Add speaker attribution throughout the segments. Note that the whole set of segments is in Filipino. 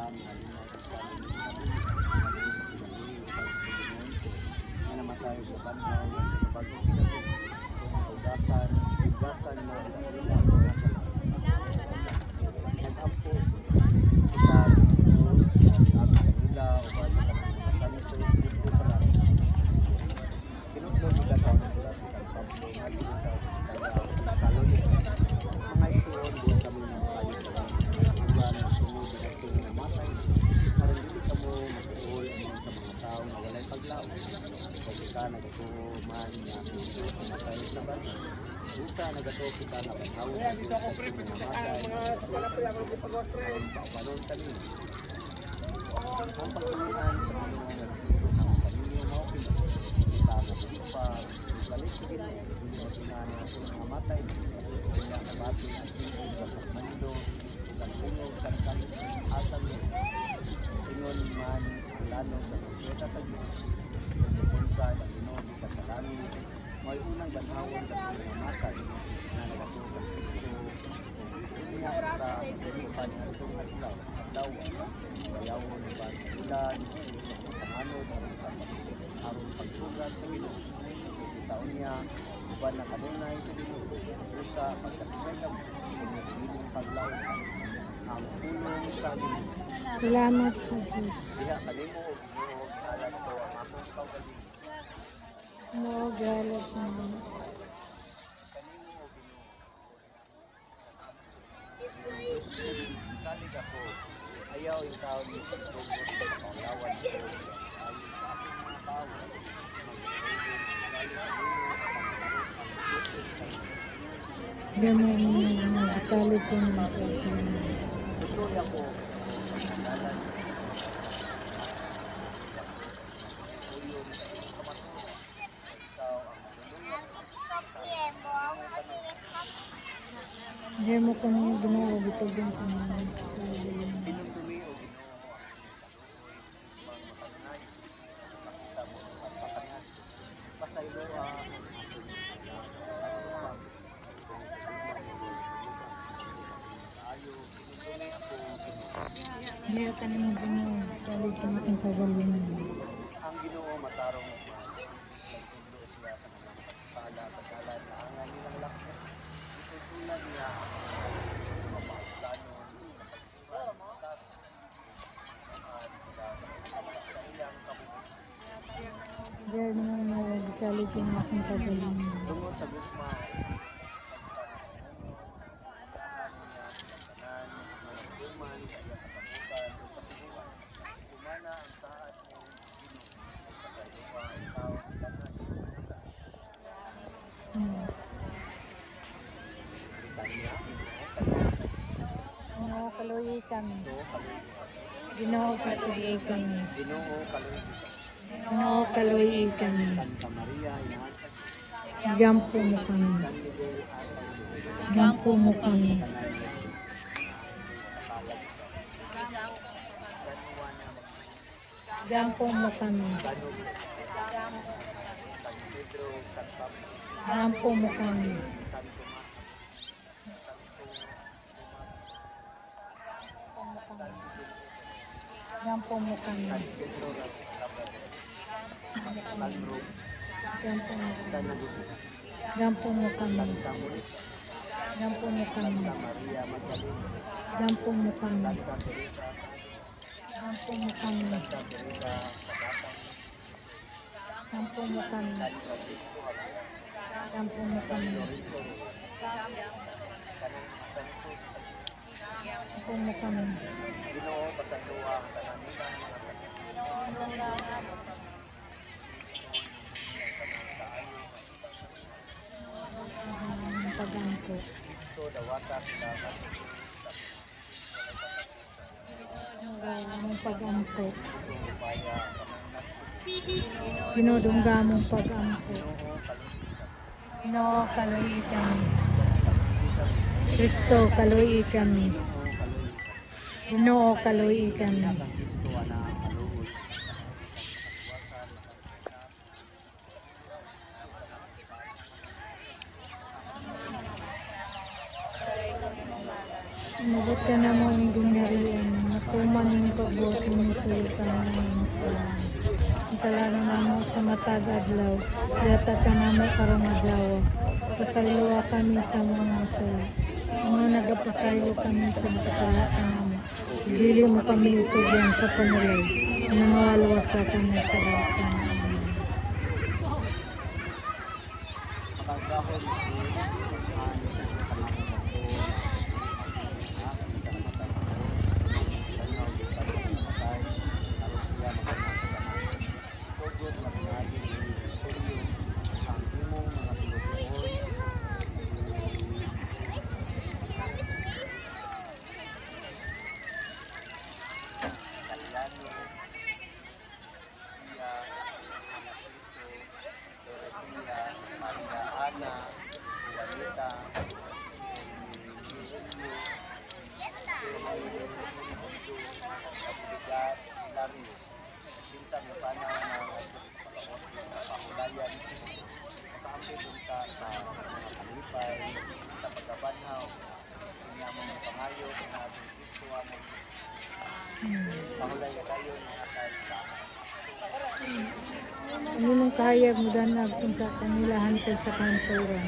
Speaker 1: ang halinaw sa na namatay sa banhaw bagong sinabi ugasan na sa ilang nag-ampo sa nila o ba sa sanito dito para pinutlo nila sa sila sa Pablo nga dito sa Salon mga isuon doon kami ng kayo sa ulan ng sunod na sunod na matay para hindi ka mo mag-uol sa mga tao na walay paglaw kasi ka nagtuman na matay sa banhaw Usa nagato kita na banhaw na dito ako pre pwede sa mga palapay ako di pagwastreng kami ang pagkulinan sa mga ng pamilya mo kita na pa balik sa gina hindi na mga matay kaya kabati ang sino sa pagmando ang puno sa asal ingon man ang lano sa pagkita sa Diyos punsa ng Ginoo sa salami may unang banhawon sa mga matay na nagatugan niya sa pagkulipan ng itong adlaw bayawon ba ulan panganod aron pagsugat sa Ginoo taon niya uban na kanunay sa Ginoo usa pagkasipay ng pagmilong paglaw ang pulong sa Ginoo.
Speaker 2: Salamat sa Diyos.
Speaker 1: Diha kanimo og Ginoo alam ko ang akong kaugalingon.
Speaker 2: No, galas naman.
Speaker 1: Kanimo og Ginoo. Salig ako. Ayaw yung tao ni pagtugod sa panglawan ko. Ayaw sa aking mga tao.
Speaker 2: Ganun na nagsalit ko ng
Speaker 1: Gusto niya ko. Dalan.
Speaker 2: Hindi mo kung ginawa dito din ko naman.
Speaker 1: Pinundumi o Ginoo ang makanay. Pakita mo ang pakanyan. Pasaylo ayo pinundumi ako.
Speaker 2: Hindi ka naman ginawa. Salit ko natin kagalingan.
Speaker 1: Ang Ginoo matarong nagtudlo siya sa mga pagpala sa dalan na ang nilang lakos. Itutulan niya mapagplano sa ilang kabubuhay.
Speaker 2: Diyan naman nagsalit ko natin kagalingan.
Speaker 1: Tungod sa gusma
Speaker 2: Ginoo kaluoy kami. Ginoo kaluoy kami.
Speaker 1: Ginoo kaluoy
Speaker 2: Ginoo kaluoy kami.
Speaker 1: Santa Maria inaasa
Speaker 2: Gampo mo kami.
Speaker 1: San Miguel
Speaker 2: Gampo mo kami. Gampo mo kami. Gampo mo kami. Gampo mo kami. Gampo mo kami. Gampo mo kami. Gampo mo kami.
Speaker 1: Maria Magdalena
Speaker 2: Gampo mo kami.
Speaker 1: Santa Teresa
Speaker 2: Gampo mo kami.
Speaker 1: Santa Teresa
Speaker 2: Gampo mo kami.
Speaker 1: San Francisco
Speaker 2: Gampo mo kami. Gampo mo kami.
Speaker 1: Ginoo pasaluwa ang tanan nila
Speaker 2: Pag-angko.
Speaker 1: Kristo dawata sila
Speaker 2: Ang pag-angko.
Speaker 1: upaya
Speaker 2: Dinudungga mong pag-angko. Ginoo kaluoy kami. Kristo kaluoy kami. Ginoo kaluoy kami. Inabot ka na mo ang ginarian. tuman yung pagbuhat mo sa ikan ng kasalanan namo sa matag adlaw. Yata ka namo karong adlaw. Pasaliwa kami sa mga masala. Mga nagapasayo kami sa kasalanan namo. Dili mo kami utugyan sa panulay. Nangaluwas sa kami sa dapat.
Speaker 1: Makagahon
Speaker 2: Ano nung kahayag mo danag kung sa kanila hantod sa kanturan.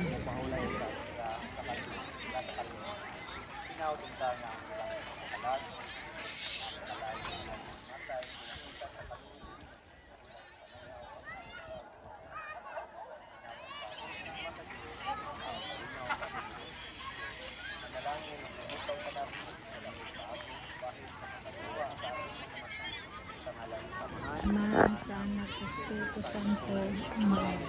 Speaker 2: Ama, sa anak, sa Espiritu Santo. Amen.